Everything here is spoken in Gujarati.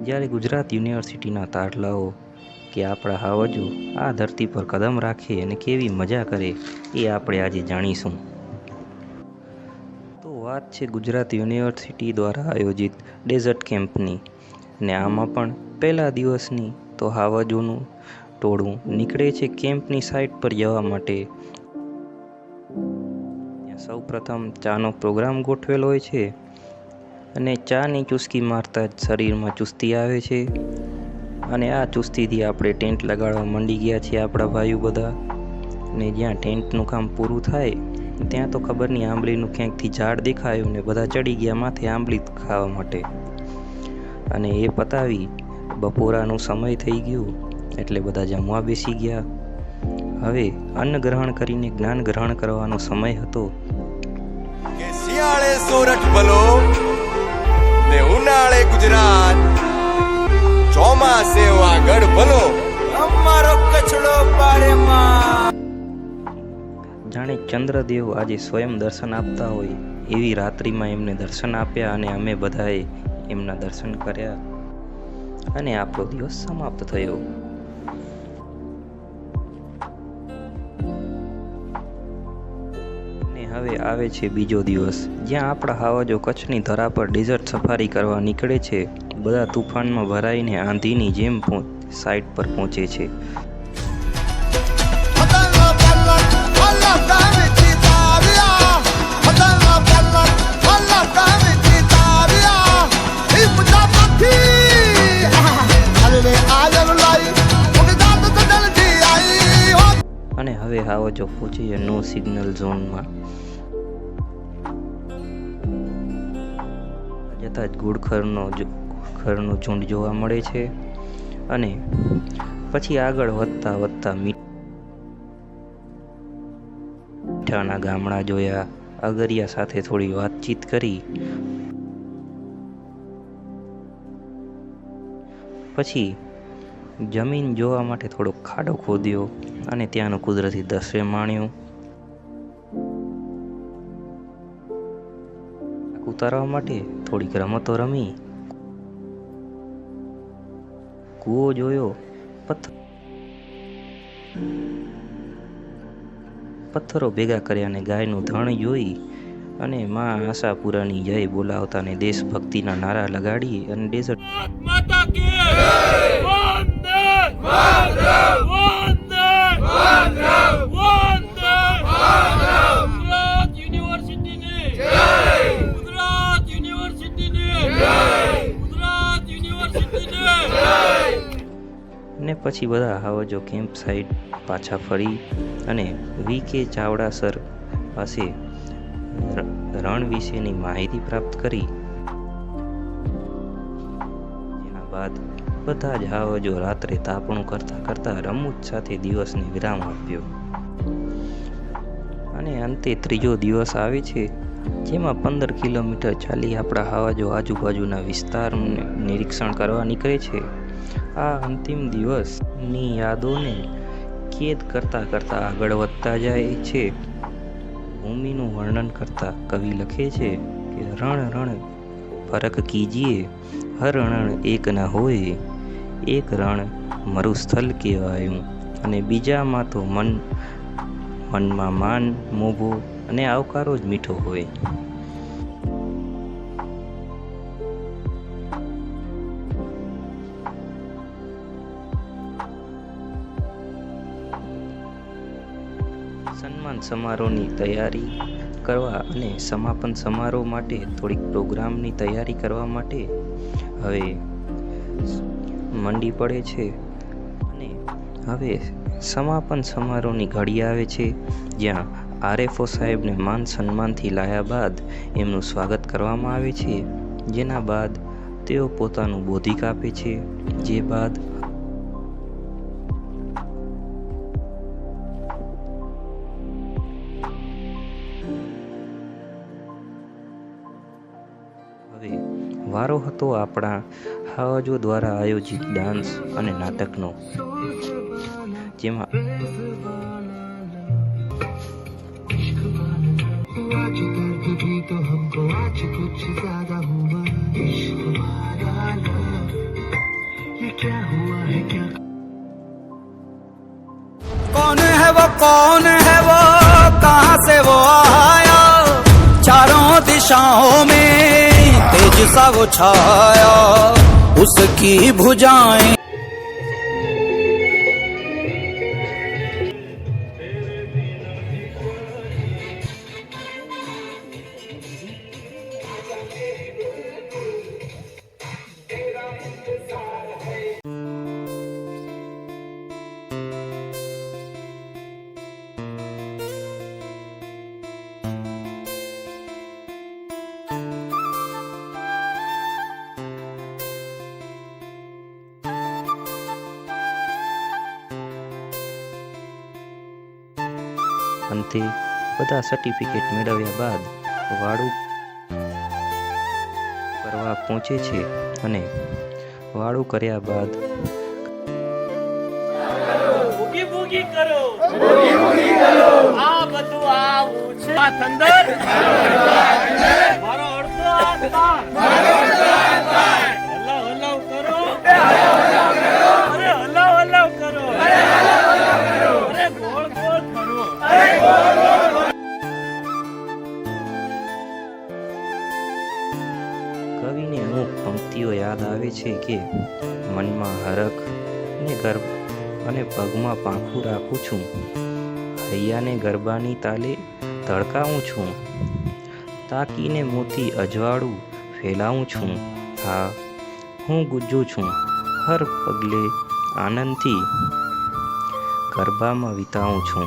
જ્યારે ગુજરાત યુનિવર્સિટીના તારલાઓ કે આપણા હાવજો આ ધરતી પર કદમ રાખે અને કેવી મજા કરે એ આપણે આજે જાણીશું. તો વાત છે ગુજરાત યુનિવર્સિટી દ્વારા આયોજિત ડેઝર્ટ કેમ્પની, ને આમાં પણ પહેલા દિવસની તો હાવજોનું ટોળું નીકળે છે કેમ્પની સાઇટ પર જવા માટે. સૌ પ્રથમ ચાનો પ્રોગ્રામ ગોઠવેલો હોય છે અને ચાની ચુસ્કી મારતા જ શરીરમાં ચુસ્તી આવે છે. અને આ ચુસ્તીથી આપણે ટેન્ટ લગાડવા માંડી ગયા છીએ આપણા ભાઈઓ બધા. ને જ્યાં ટેન્ટનું કામ પૂરું થાય ત્યાં તો ખબર નહીં આંબલીનું ક્યાંકથી ઝાડ દેખાયું ને બધા ચડી ગયા માથે આંબલી ખાવા માટે. અને એ પતાવી બપોરાનું સમય થઈ ગયું એટલે બધા જમવા બેસી ગયા. હવે અન્ન ગ્રહણ કરીને જ્ઞાન ગ્રહણ કરવાનો સમય હતો. કે શિયાળે સોરઠ ભલો ને ઉનાળે ગુજરાત, ચોમાસે વાગડ ભલો અમારો કચડો પાડેમાં. જાણે ચંદ્રદેવ આજે સ્વયં દર્શન આપતા હોય એવી રાત્રિમાં એમને દર્શન આપ્યા અને અમે બધાએ એમના દર્શન કર્યા અને આપણો દિવસ સમાપ્ત થયો. હવે આવે છે બીજો દિવસ, જ્યાં આપણા હાવજો કચ્છની ધરા પર ડેઝર્ટ સફારી કરવા નીકળે છે. બધા તુફાનમાં ભરાઈને આંધીની જેમ સાઇટ પર પહોંચે છે. અને હવે હાવજો પહોંચે નો સિગ્નલ ઝોનમાં. જતા જ ઘુડખરનો ઝુંડ જોવા મળે છે અને પછી આગળ વધતા મીઠાના ગામડા જોયા. અગરિયા સાથે થોડી વાતચીત કરી પછી જમીન જોવા માટે થોડો ખાડો ખોદ્યો અને ત્યાંનું કુદરતી દ્રશ્ય માણ્યું. ઉતારવા માટે થોડીક રમતો રમી, કૂવો જોયો, પથ્થરો ભેગા કર્યા અને ગાયનું ધણ જોઈ અને માં આશાપુરાની જય બોલાવતા અને દેશભક્તિના નારા લગાડી અને ડેઝર્ટ ને પછી બધા હાવજો કેમ્પ સાઇટ પાછા ફરી અને વી.કે. ચાવડા સર પાસે રણ વિશેની માહિતી પ્રાપ્ત કરી. એના બાદ બધા જ હાવજો રાત્રે તાપણું કરતા રમૂજ સાથે દિવસને વિરામ આપ્યો. અને અંતે ત્રીજો દિવસ આવે છે, જેમાં 15 કિલોમીટર ચાલી આપણા હાવજો આજુબાજુના વિસ્તારનું નિરીક્ષણ કરવા નીકળે છે. આ અંતિમ દિવસની યાદોને કેદ કરતા આગળ વધતા જાય છે. ભૂમિનું વર્ણન કરતા કવિ લખે છે કે રણ રણ ફરક કીજીએ, હર રણ એક ન હોય, એક રણ મરુસ્થલ કહેવાયું અને બીજામાં તો મનમાં માન, મોભો અને આવકારો જ મીઠો હોય. સન્માન સમારોહની તૈયારી કરવા અને સમાપન સમારોહ માટે થોડીક પ્રોગ્રામની તૈયારી કરવા માટે હવે મંડી પડે છે. અને હવે સમાપન સમારોહની ઘડી આવે છે, જ્યાં આરએફઓ સાહેબને માન સન્માનથી લાયા બાદ એમનું સ્વાગત કરવામાં આવે છે. જેના બાદ તેઓ પોતાનું બોધિક આપે છે. જે બાદ વારો હતો આપણા હાવજો દ્વારા આયોજિત ડાન્સ અને નાટકનો, જેમાં कौन है वो, कहाँ से वो आया, चारों दिशाओं में तेज सा वो छाया, उसकी भुजाएं અંતે બધા સર્ટિફિકેટ મેળવ્યા બાદ વાળું કરવા પહોંચે છે અને વાળું કર્યા બાદ ભૂગી ભૂગી કરો આ બધું આવું છે આ થંદર મારો અડધો આત્મા હલાવ હલાવ કરો અરે હલાવ હલાવ કરો અરે ગોળ ગોળ કરો કવિને અમુક પંક્તિઓ યાદ આવે છે કે મનમાં હરખ ને ગર્વ અને પગમાં પાંખું રાખું છું, હૈયાને ગરબાની તાલે ધડકાવું છું, તાકીને મોતી અજવાળું ફેલાવું છું, હા હું ગુજ્જું છું, હર પગલે આનંદથી ગરબામાં વિતાવું છું.